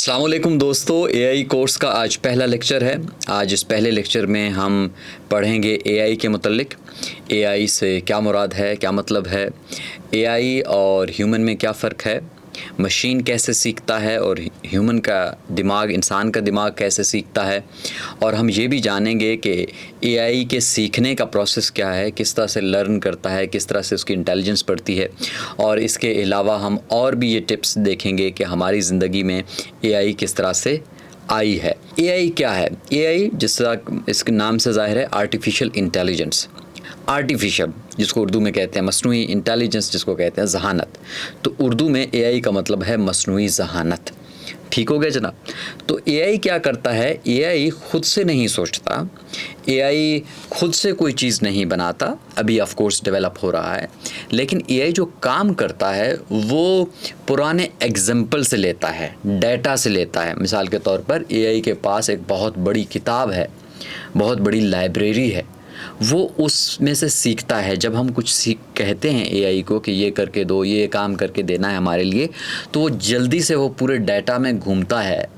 अस्सलाम वालेकुम दोस्तों, एआई कोर्स का आज पहला लेक्चर है। आज इस पहले लेक्चर में हम पढ़ेंगे एआई के मुतल्लिक। एआई से क्या मुराद है, क्या मतलब है, एआई और ह्यूमन में क्या फ़र्क है, मशीन कैसे सीखता है और ह्यूमन का दिमाग, इंसान का दिमाग कैसे सीखता है। और हम ये भी जानेंगे कि एआई के सीखने का प्रोसेस क्या है, किस तरह से लर्न करता है, किस तरह से उसकी इंटेलिजेंस बढ़ती है। और इसके अलावा हम और भी ये टिप्स देखेंगे कि हमारी ज़िंदगी में एआई किस तरह से आई है। एआई क्या है? एआई जिस तरह इसके नाम से ज़ाहिर है, आर्टिफिशियल इंटेलिजेंस। आर्टिफिशियल जिसको उर्दू में कहते हैं मसनूई, इंटेलिजेंस जिसको कहते हैं जहानत। तो उर्दू में एआई का मतलब है मसनूई जहानत। ठीक हो गया जनाब। तो एआई क्या करता है? एआई खुद से नहीं सोचता, एआई खुद से कोई चीज़ नहीं बनाता, अभी ऑफ कोर्स डेवलप हो रहा है। लेकिन एआई जो काम करता है वो पुराने एग्जाम्पल से लेता है, डाटा से लेता है। मिसाल के तौर पर एआई के पास एक बहुत बड़ी किताब है, बहुत बड़ी लाइब्रेरी है, वो उसमें से सीखता है। जब हम कुछ कहते हैं एआई को कि ये करके दो, ये काम करके देना है हमारे लिए, तो वो जल्दी से वो पूरे डाटा में घूमता है,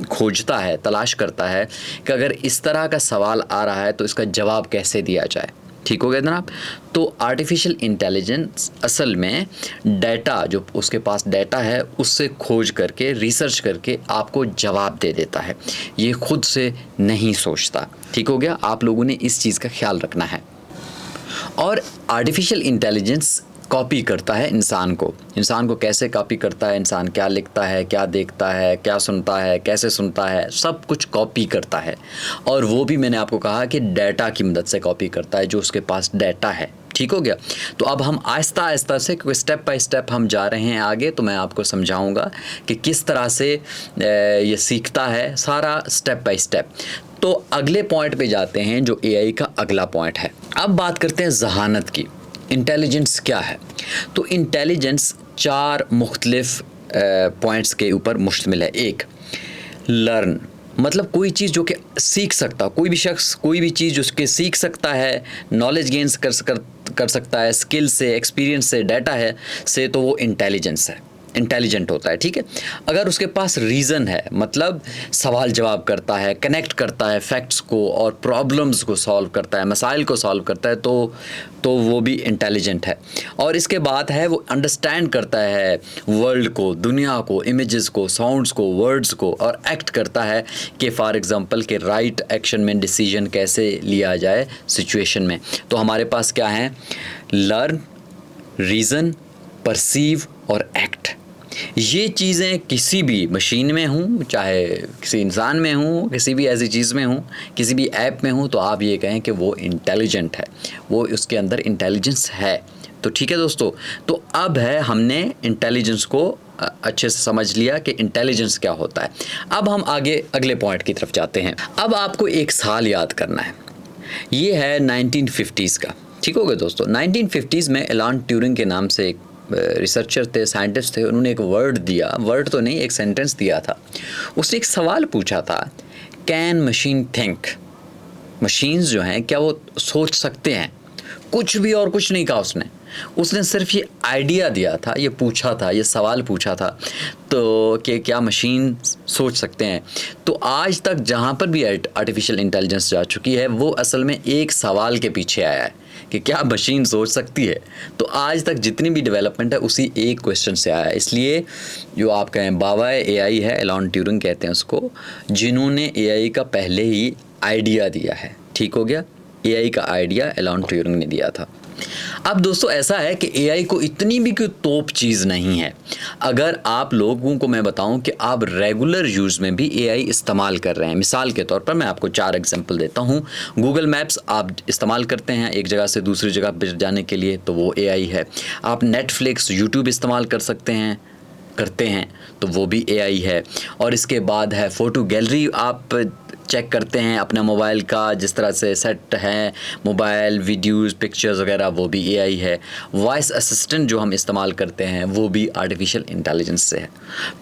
खोजता है, तलाश करता है कि अगर इस तरह का सवाल आ रहा है तो इसका जवाब कैसे दिया जाए। ठीक हो गया जनाब। तो आर्टिफिशियल इंटेलिजेंस असल में डाटा, जो उसके पास डाटा है, उससे खोज करके, रिसर्च करके आपको जवाब दे देता है। ये खुद से नहीं सोचता। ठीक हो गया। आप लोगों ने इस चीज़ का ख्याल रखना है। और आर्टिफिशियल इंटेलिजेंस कॉपी करता है इंसान को कैसे कॉपी करता है? इंसान क्या लिखता है, क्या देखता है, क्या सुनता है, कैसे सुनता है, सब कुछ कॉपी करता है। और वो भी मैंने आपको कहा कि डाटा की मदद से कॉपी करता है, जो उसके पास डाटा है। ठीक हो गया। तो अब हम आहिस्ता आहिस्ता से, क्योंकि स्टेप बाय स्टेप हम जा रहे हैं आगे, तो मैं आपको समझाऊंगा कि किस तरह से ये सीखता है, सारा स्टेप बाय स्टेप। तो अगले पॉइंट पे जाते हैं, जो एआई का अगला पॉइंट है। अब बात करते हैं जहानत की। इंटेलिजेंस क्या है? तो इंटेलिजेंस 4 मुख्तलिफ पॉइंट्स के ऊपर मुश्तमिल है। एक, लर्न, मतलब कोई चीज़ जो कि सीख सकता, कोई भी शख्स कोई भी चीज़ उसके सीख सकता है, नॉलेज गेंस कर सकता है, स्किल से, एक्सपीरियंस से, डाटा है से, तो वो इंटेलिजेंस है, इंटेलिजेंट होता है। ठीक है। अगर उसके पास रीज़न है, मतलब सवाल जवाब करता है, कनेक्ट करता है फैक्ट्स को और प्रॉब्लम्स को सॉल्व करता है, मसाइल को सॉल्व करता है, तो वो भी इंटेलिजेंट है। और इसके बाद है, वो अंडरस्टैंड करता है वर्ल्ड को, दुनिया को, इमेजेस को, साउंड्स को, वर्ड्स को, और एक्ट करता है कि फॉर एग्जांपल कि राइट एक्शन में डिसीजन कैसे लिया जाए सिचुएशन में। तो हमारे पास क्या है? लर्न, रीज़न, परसीव और एक्ट। ये चीज़ें किसी भी मशीन में हूँ, चाहे किसी इंसान में हूँ, किसी भी ऐसी चीज़ में हूँ, किसी भी ऐप में हूँ, तो आप ये कहें कि वो इंटेलिजेंट है, वो उसके अंदर इंटेलिजेंस है। तो ठीक है दोस्तों। तो अब है, हमने इंटेलिजेंस को अच्छे से समझ लिया कि इंटेलिजेंस क्या होता है। अब हम आगे अगले पॉइंट की तरफ जाते हैं। अब आपको एक साल याद करना है। ये है 1950s का। ठीक हो गया दोस्तों। 1950s में एलन ट्यूरिंग के नाम से एक रिसर्चर थे, साइंटिस्ट थे। उन्होंने एक वर्ड दिया, वर्ड तो नहीं, एक सेंटेंस दिया था। उसने एक सवाल पूछा था, कैन मशीन थिंक? मशीन्स जो हैं, क्या वो सोच सकते हैं? कुछ भी और कुछ नहीं कहा उसने सिर्फ ये आइडिया दिया था, ये पूछा था, ये सवाल पूछा था, तो कि क्या मशीन सोच सकते हैं। तो आज तक जहाँ पर भी आर्टिफिशियल इंटेलिजेंस जा चुकी है, वो असल में एक सवाल के पीछे आया है कि क्या मशीन सोच सकती है। तो आज तक जितनी भी डेवलपमेंट है, उसी एक क्वेश्चन से आया है। इसलिए जो आप कहें बाबा एआई है, एलन ट्यूरिंग कहते हैं उसको, जिन्होंने एआई का पहले ही आइडिया दिया है। ठीक हो गया। एआई का आइडिया एलन ट्यूरिंग ने दिया था। अब दोस्तों ऐसा है कि एआई को इतनी भी कोई तोप चीज़ नहीं है। अगर आप लोगों को मैं बताऊं कि आप रेगुलर यूज़ में भी एआई इस्तेमाल कर रहे हैं। मिसाल के तौर पर मैं आपको 4 एग्जांपल देता हूं। गूगल मैप्स आप इस्तेमाल करते हैं एक जगह से दूसरी जगह पर जाने के लिए, तो वो एआई है। आप नेटफ्लिक्स, यूट्यूब इस्तेमाल करते हैं, तो वो भी एआई है। और इसके बाद है फ़ोटो गैलरी आप चेक करते हैं अपना मोबाइल का, जिस तरह से सेट है मोबाइल, वीडियोस, पिक्चर्स वगैरह, वो भी एआई है। वॉइस असिस्टेंट जो हम इस्तेमाल करते हैं, वो भी आर्टिफिशियल इंटेलिजेंस से है।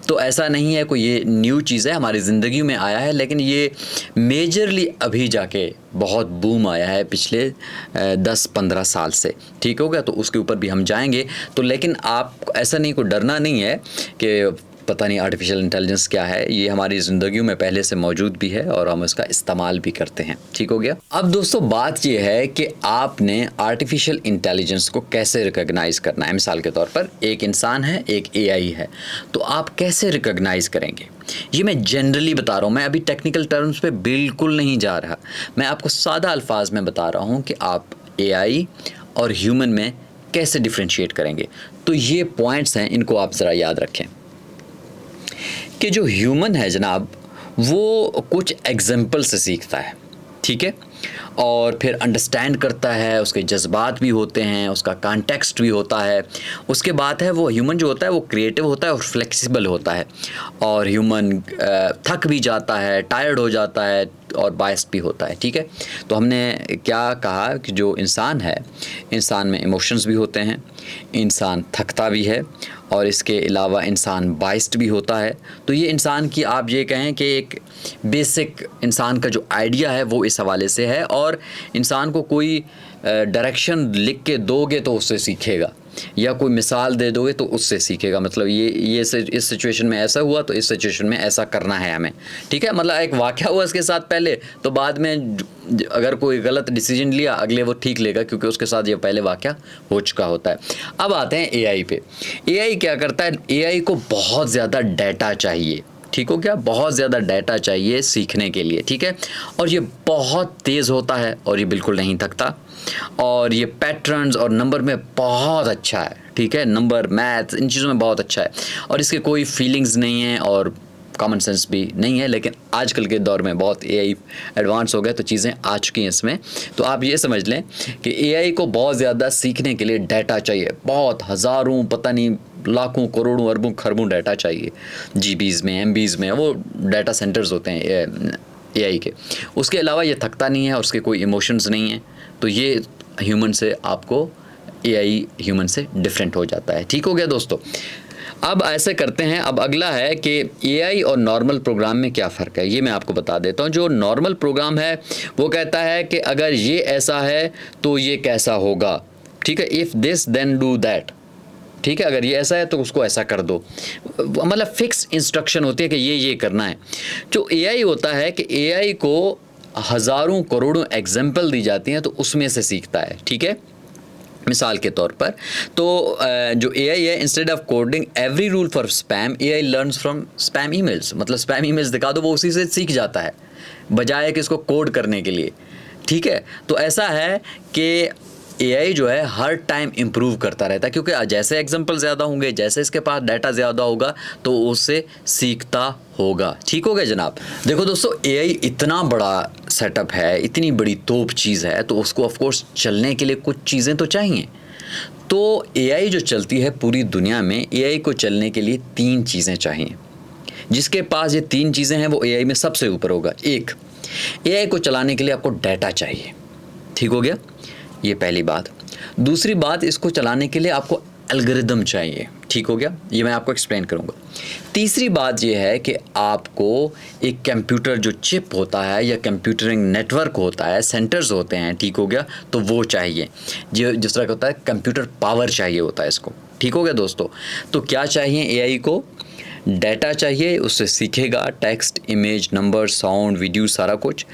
तो ऐसा नहीं है कोई ये न्यू चीज़ है, हमारी ज़िंदगी में आया है, लेकिन ये मेजरली अभी जाके बहुत बूम आया है पिछले 10-15 साल से। ठीक हो गया। तो उसके ऊपर भी हम जाएंगे। तो लेकिन आप ऐसा नहीं, कोई डरना नहीं है कि पता नहीं आर्टिफिशियल इंटेलिजेंस क्या है, ये हमारी ज़िंदगियों में पहले से मौजूद भी है और हम इसका इस्तेमाल भी करते हैं। ठीक हो गया। अब दोस्तों बात ये है कि आपने आर्टिफिशियल इंटेलिजेंस को कैसे रिकॉग्नाइज़ करना है। मिसाल के तौर पर एक इंसान है, एक एआई है, तो आप कैसे रिकॉग्नाइज़ करेंगे? ये मैं जनरली बता रहा हूँ, मैं अभी टेक्निकल टर्म्स पे बिल्कुल नहीं जा रहा, मैं आपको सादा अल्फाज में बता रहा हूँ कि आप एआई और ह्यूमन में कैसे डिफ्रेंशिएट करेंगे। तो ये पॉइंट्स हैं, इनको आप ज़रा याद रखें कि जो ह्यूमन है जनाब, वो कुछ एग्जाम्पल से सीखता है, ठीक है, और फिर अंडरस्टैंड करता है, उसके जज्बात भी होते हैं, उसका कॉन्टेक्स्ट भी होता है। उसके बाद है वो ह्यूमन जो होता है वो क्रिएटिव होता है और फ्लेक्सिबल होता है, और ह्यूमन थक भी जाता है, टायर्ड हो जाता है और बायस्ड भी होता है, ठीक है। तो हमने क्या कहा कि जो इंसान है, इंसान में इमोशंस भी होते हैं, इंसान थकता भी है, और इसके अलावा इंसान बायस्ड भी होता है। तो ये इंसान की आप ये कहें कि एक बेसिक इंसान का जो आइडिया है वो इस हवाले से है। और इंसान को कोई डायरेक्शन लिख के दोगे तो उससे सीखेगा, या कोई मिसाल दे दोगे तो उससे सीखेगा। मतलब इस सिचुएशन में ऐसा हुआ तो इस सिचुएशन में ऐसा करना है हमें, ठीक है। मतलब एक वाक़या हुआ इसके साथ पहले, तो बाद में अगर कोई गलत डिसीजन लिया, अगले वो ठीक लेगा, क्योंकि उसके साथ ये पहले वाक़या हो चुका होता है। अब आते हैं एआई पे। एआई क्या करता है? एआई को बहुत ज़्यादा डाटा चाहिए, ठीक हो गया, बहुत ज़्यादा डाटा चाहिए सीखने के लिए, ठीक है। और ये बहुत तेज़ होता है और ये बिल्कुल नहीं थकता, और ये पैटर्न्स और नंबर में बहुत अच्छा है, ठीक है, नंबर, मैथ्स, इन चीज़ों में बहुत अच्छा है, और इसके कोई फीलिंग्स नहीं है और कॉमन सेंस भी नहीं है। लेकिन आजकल के दौर में बहुत एआई एडवांस हो गया, तो चीज़ें आ चुकी हैं इसमें। तो आप ये समझ लें कि एआई को बहुत ज़्यादा सीखने के लिए डाटा चाहिए, बहुत हज़ारों, पता नहीं लाखों, करोड़ों, अरबों, खरबों डाटा चाहिए, जीबीज़ में, एमबीज़ में, वो डाटा सेंटर्स होते हैं एआई के। उसके अलावा ये थकता नहीं है और उसके कोई इमोशंस नहीं है। तो ये ह्यूमन से आपको, एआई ह्यूमन से डिफरेंट हो जाता है, ठीक हो गया दोस्तों। अब ऐसे करते हैं, अब अगला है कि एआई और नॉर्मल प्रोग्राम में क्या फ़र्क है, ये मैं आपको बता देता हूँ। जो नॉर्मल प्रोग्राम है वो कहता है कि अगर ये ऐसा है तो ये कैसा होगा, ठीक है, if this then do that, ठीक है, अगर ये ऐसा है तो उसको ऐसा कर दो। मतलब फिक्स इंस्ट्रक्शन होती है कि ये करना है। जो एआई होता है कि एआई को हज़ारों करोड़ों एग्जाम्पल दी जाती हैं तो उसमें से सीखता है, ठीक है। मिसाल के तौर पर तो जो एआई है, instead of coding every rule for spam, AI learns from spam emails. मतलब स्पैम ईमेल्स दिखा दो, वो उसी से सीख जाता है, बजाय कि इसको कोड करने के लिए, ठीक है। तो ऐसा है कि एआई जो है हर टाइम इम्प्रूव करता रहता है, क्योंकि जैसे एग्जाम्पल ज़्यादा होंगे, जैसे इसके पास डाटा ज़्यादा होगा तो उससे सीखता होगा, ठीक हो गया जनाब। देखो दोस्तों, एआई इतना बड़ा सेटअप है, इतनी बड़ी तोप चीज़ है, तो उसको ऑफ कोर्स चलने के लिए कुछ चीज़ें तो चाहिए। तो एआई जो चलती है पूरी दुनिया में, एआई को चलने के लिए 3 चीज़ें चाहिए। जिसके पास ये 3 चीज़ें हैं वो एआई में सबसे ऊपर होगा। एक, एआई को चलाने के लिए आपको डाटा चाहिए, ठीक हो गया, ये पहली बात। दूसरी बात, इसको चलाने के लिए आपको एल्गोरिदम चाहिए, ठीक हो गया, ये मैं आपको एक्सप्लेन करूँगा। तीसरी बात ये है कि आपको एक कंप्यूटर जो चिप होता है या कंप्यूटरिंग नेटवर्क होता है, सेंटर्स होते हैं, ठीक हो गया, तो वो चाहिए। जो जिस तरह का होता है कंप्यूटर पावर चाहिए होता है इसको, ठीक हो गया दोस्तों। तो क्या चाहिए एआई को? डाटा चाहिए, उससे सीखेगा, text, image, number, sound, video, सारा कुछ।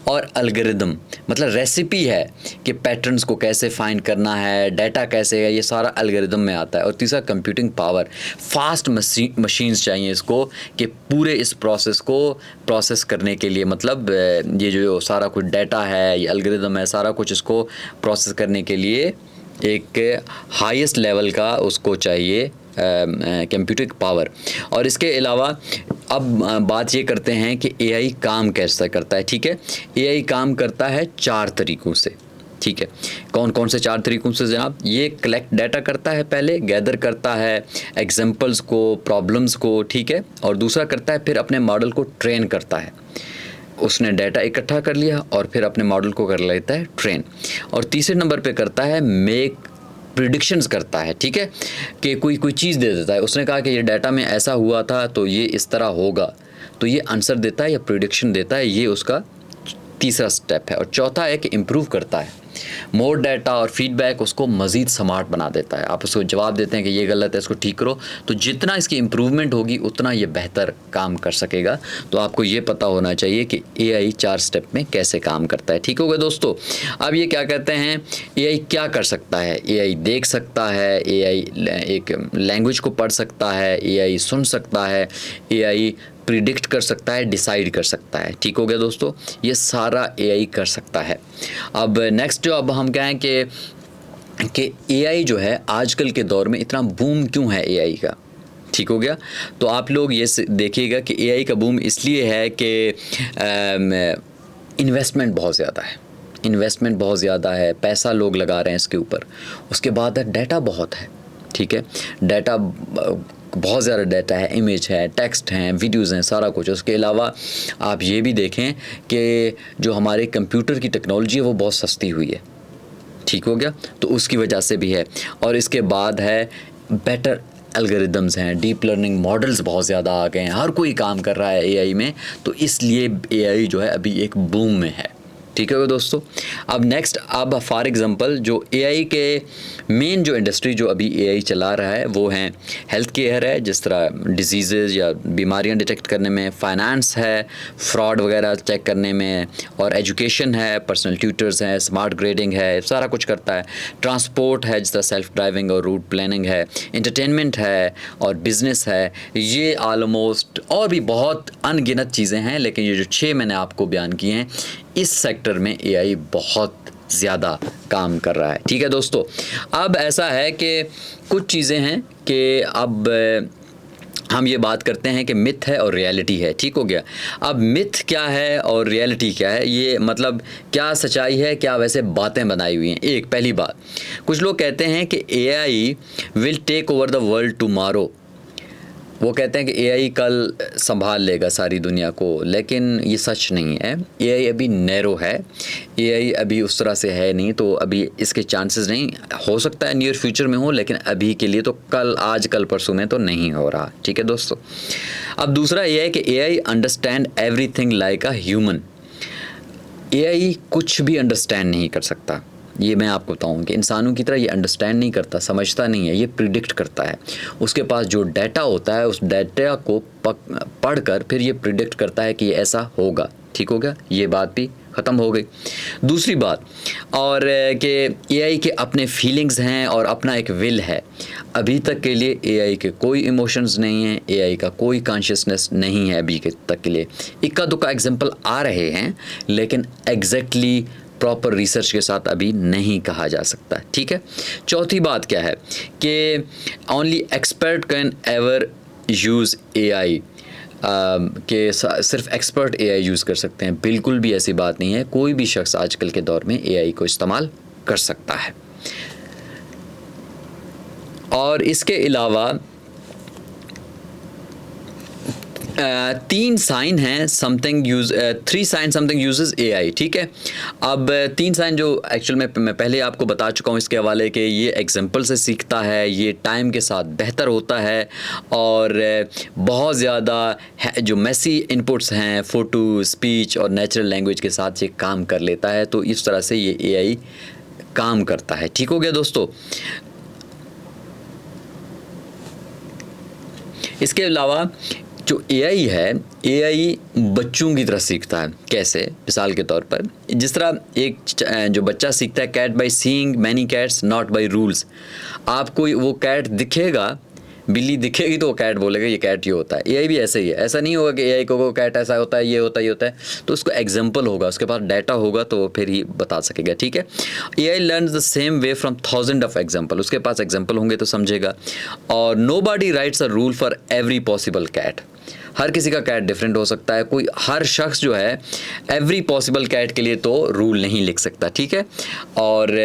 और एल्गोरिदम मतलब रेसिपी है कि पैटर्न्स को कैसे फाइंड करना है, डाटा कैसे है, ये सारा एल्गोरिदम में आता है। और तीसरा कंप्यूटिंग पावर, फास्ट मशीन्स चाहिए इसको कि पूरे इस प्रोसेस को प्रोसेस करने के लिए, मतलब ये जो सारा कुछ डाटा है, ये एल्गोरिदम है, सारा कुछ इसको प्रोसेस करने के लिए एक हाईएस्ट लेवल का उसको चाहिए कंप्यूटिंग पावर। और इसके अलावा अब बात ये करते हैं कि एआई काम कैसे करता है, ठीक है। एआई काम करता है 4 तरीक़ों से, ठीक है। कौन कौन से 4 तरीक़ों से जनाब? ये कलेक्ट डाटा करता है, पहले गैदर करता है एग्जांपल्स को, प्रॉब्लम्स को, ठीक है। और दूसरा करता है फिर अपने मॉडल को ट्रेन करता है, उसने डाटा इकट्ठा कर लिया और फिर अपने मॉडल को कर लेता है ट्रेन। और तीसरे नंबर पे करता है मेक प्रिडिक्शंस करता है, ठीक है, कि कोई चीज़ दे देता है, उसने कहा कि ये डाटा में ऐसा हुआ था तो ये इस तरह होगा, तो ये आंसर देता है या प्रिडिक्शन देता है, ये उसका तीसरा स्टेप है। और चौथा है कि इम्प्रूव करता है, मोर डाटा और फीडबैक उसको मज़ीद स्मार्ट बना देता है। आप उसको जवाब देते हैं कि ये गलत है, इसको ठीक करो, तो जितना इसकी इम्प्रूवमेंट होगी उतना ये बेहतर काम कर सकेगा। तो आपको ये पता होना चाहिए कि AI 4 स्टेप में कैसे काम करता है। ठीक हो गया दोस्तों। अब ये क्या कहते हैं, AI क्या कर सकता है? AI देख सकता है, AI एक लैंग्वेज को पढ़ सकता है, AI सुन सकता है, AI प्रिडिक्ट कर सकता है, डिसाइड कर सकता है। ठीक हो गया दोस्तों, ये सारा AI कर सकता है। अब नेक्स्ट जो अब हम कहें कि AI जो है आजकल के दौर में इतना बूम क्यों है AI का। ठीक हो गया। तो आप लोग ये देखिएगा कि AI का बूम इसलिए है कि इन्वेस्टमेंट बहुत ज़्यादा है, इन्वेस्टमेंट बहुत ज़्यादा है, पैसा लोग लगा रहे हैं इसके ऊपर। उसके बाद डाटा बहुत है। ठीक है, डाटा बहुत ज़्यादा डाटा है, इमेज है, टेक्स्ट हैं, वीडियोज़ हैं, सारा कुछ। उसके अलावा आप ये भी देखें कि जो हमारे कंप्यूटर की टेक्नोलॉजी है वो बहुत सस्ती हुई है। ठीक हो गया, तो उसकी वजह से भी है। और इसके बाद है बेटर एल्गोरिदम्स हैं, डीप लर्निंग मॉडल्स बहुत ज़्यादा आ गए हैं, हर कोई काम कर रहा है AI में, तो इसलिए AI जो है अभी एक बूम में है। ठीक है दोस्तों। अब नेक्स्ट, अब फॉर एग्जांपल जो AI के मेन जो इंडस्ट्री जो अभी AI चला रहा है वो है हेल्थ केयर है, जिस तरह डिजीज़ या बीमारियां डिटेक्ट करने में, फाइनेंस है, फ्रॉड वगैरह चेक करने में, और एजुकेशन है, पर्सनल ट्यूटर्स हैं, स्मार्ट ग्रेडिंग है, सारा कुछ करता है। ट्रांसपोर्ट है, जिस तरह सेल्फ ड्राइविंग और रूट प्लानिंग है, इंटरटेनमेंट है, और बिज़नेस है। ये ऑलमोस्ट और भी बहुत अनगिनत चीज़ें हैं, लेकिन ये जो 6 मैंने आपको बयान किए हैं, इस सेक्टर में AI बहुत ज़्यादा काम कर रहा है। ठीक है दोस्तों। अब ऐसा है कि कुछ चीज़ें हैं कि अब हम ये बात करते हैं कि मिथ है और रियलिटी है। ठीक हो गया। अब मिथ क्या है और रियलिटी क्या है, ये मतलब क्या सच्चाई है, क्या वैसे बातें बनाई हुई हैं। एक पहली बात, कुछ लोग कहते हैं कि AI will take over the world tomorrow. वो कहते हैं कि AI कल संभाल लेगा सारी दुनिया को, लेकिन ये सच नहीं है। AI अभी नैरो है, AI अभी उस तरह से है नहीं, तो अभी इसके चांसेस नहीं। हो सकता है नियर फ्यूचर में हो, लेकिन अभी के लिए तो आज कल परसों में तो नहीं हो रहा। ठीक है दोस्तों। अब दूसरा ये है कि AI understand everything like a human. AI कुछ भी अंडरस्टैंड नहीं कर सकता। ये मैं आपको बताऊँ कि इंसानों की तरह ये अंडरस्टैंड नहीं करता, समझता नहीं है, ये प्रिडिक्ट करता है। उसके पास जो डाटा होता है, उस डाटा को पढ़कर फिर ये प्रिडिक्ट करता है कि ये ऐसा होगा। ठीक हो गया, ये बात भी ख़त्म हो गई। दूसरी बात और कि AI के अपने फीलिंग्स हैं और अपना एक विल है। अभी तक के लिए AI के कोई इमोशंस नहीं हैं, AI का कोई कॉन्शियसनेस नहीं है अभी के तक के लिए। इक्का दुक्का एग्जाम्पल आ रहे हैं, लेकिन एग्जैक्टली प्रॉपर रिसर्च के साथ अभी नहीं कहा जा सकता। ठीक है। चौथी बात क्या है कि only expert can ever use AI, कि सिर्फ एक्सपर्ट AI यूज़ कर सकते हैं। बिल्कुल भी ऐसी बात नहीं है, कोई भी शख्स आजकल के दौर में AI को इस्तेमाल कर सकता है। और इसके अलावा 3 साइन हैं something use 3 sign something uses AI। ठीक है। अब 3 साइन जो एक्चुअल में मैं पहले आपको बता चुका हूँ इसके हवाले के, ये एग्जांपल से सीखता है, ये टाइम के साथ बेहतर होता है, और बहुत ज़्यादा जो मैसी इनपुट्स हैं, फ़ोटो, स्पीच और नेचुरल लैंग्वेज के साथ ये काम कर लेता है। तो इस तरह से ये AI काम करता है। ठीक हो गया दोस्तों। इसके अलावा जो AI है, AI बच्चों की तरह सीखता है। कैसे? मिसाल के तौर पर जिस तरह एक जो बच्चा सीखता है, cat by seeing many cats not by rules. आपको वो कैट दिखेगा, बिल्ली दिखेगी तो वो कैट बोलेगा ये कैट ये होता है। AI भी ऐसे ही है। ऐसा नहीं होगा कि AI को कैट ऐसा होता है, ये होता है, ये होता है। तो उसको एग्जाम्पल होगा, उसके पास डाटा होगा, तो फिर ही बता सकेगा। ठीक है। AI learns the same way from thousand of example. उसके पास एग्जाम्पल होंगे तो समझेगा। और nobody writes a rule for every possible cat. हर किसी का कैट डिफरेंट हो सकता है। कोई हर शख्स जो है एवरी पॉसिबल कैट के लिए तो रूल नहीं लिख सकता। ठीक है। और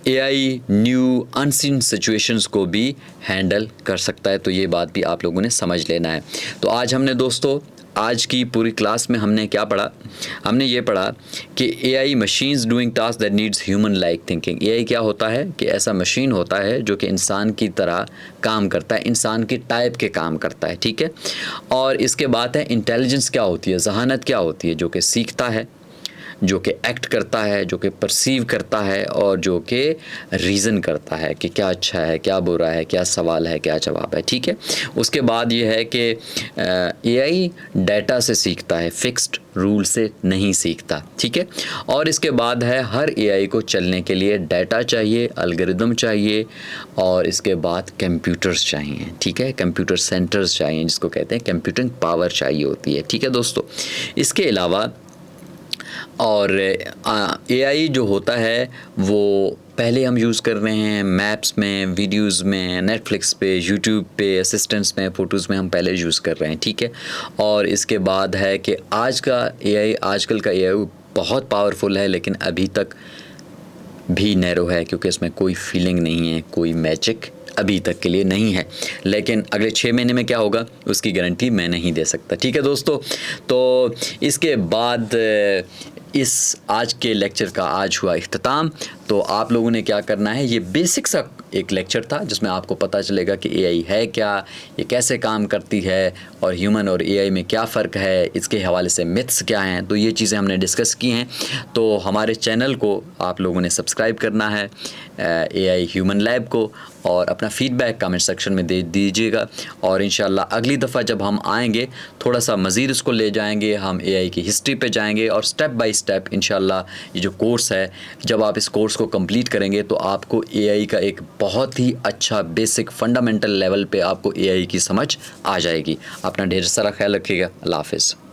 AI न्यू अनसीन सिचुएशंस को भी हैंडल कर सकता है। तो ये बात भी आप लोगों ने समझ लेना है। तो आज हमने दोस्तों, आज की पूरी क्लास में हमने क्या पढ़ा? हमने ये पढ़ा कि AI machines doing task that needs human like thinking. AI क्या होता है कि ऐसा मशीन होता है जो कि इंसान की तरह काम करता है, इंसान की टाइप के काम करता है। ठीक है। और इसके बाद है इंटेलिजेंस क्या होती है, जहानत क्या होती है, जो कि सीखता है, जो कि एक्ट करता है, जो कि परसीव करता है और जो कि रीज़न करता है कि क्या अच्छा है, क्या बुरा है, क्या सवाल है, क्या जवाब है। ठीक है, उसके बाद ये है कि एआई डाटा से सीखता है, फिक्स्ड रूल से नहीं सीखता। ठीक है, और इसके बाद है हर एआई को चलने के लिए डाटा चाहिए, एल्गोरिदम चाहिए और इसके बाद कंप्यूटर्स चाहिए। ठीक है, कंप्यूटर सेंटर्स चाहिए, जिसको कहते हैं कंप्यूटिंग पावर चाहिए होती है। ठीक है दोस्तों, इसके अलावा और एआई जो होता है वो पहले हम यूज़ कर रहे हैं मैप्स में, वीडियोस में, नेटफ्लिक्स पे, यूट्यूब पे, असिस्टेंट्स में, फ़ोटोज़ में हम पहले यूज़ कर रहे हैं। ठीक है, और इसके बाद है कि आजकल का एआई बहुत पावरफुल है, लेकिन अभी तक भी नैरो है, क्योंकि इसमें कोई फीलिंग नहीं है, कोई मैजिक अभी तक के लिए नहीं है। लेकिन अगले 6 महीने में क्या होगा उसकी गारंटी मैं नहीं दे सकता। ठीक है दोस्तों, तो इसके बाद इस आज के लेक्चर का आज हुआ इख्तिताम। तो आप लोगों ने क्या करना है, ये बेसिक सा एक लेक्चर था जिसमें आपको पता चलेगा कि एआई है क्या, ये कैसे काम करती है और ह्यूमन और एआई में क्या फ़र्क है, इसके हवाले से मिथ्स क्या हैं। तो ये चीज़ें हमने डिस्कस की हैं। तो हमारे चैनल को आप लोगों ने सब्सक्राइब करना है, एआई ह्यूमन लैब को, और अपना फ़ीडबैक कमेंट सेक्शन में दे दीजिएगा। और इंशाल्लाह अगली दफ़ा जब हम आएंगे थोड़ा सा मज़ीद इसको ले जाएंगे, हम एआई की हिस्ट्री पे जाएंगे और स्टेप बाय स्टेप इंशाल्लाह ये जो कोर्स है, जब आप इस कोर्स को कंप्लीट करेंगे तो आपको एआई का एक बहुत ही अच्छा बेसिक फंडामेंटल लेवल पे आपको एआई की समझ आ जाएगी। अपना ढेर सारा ख्याल रखिएगा। अल्लाह हाफ़िज़।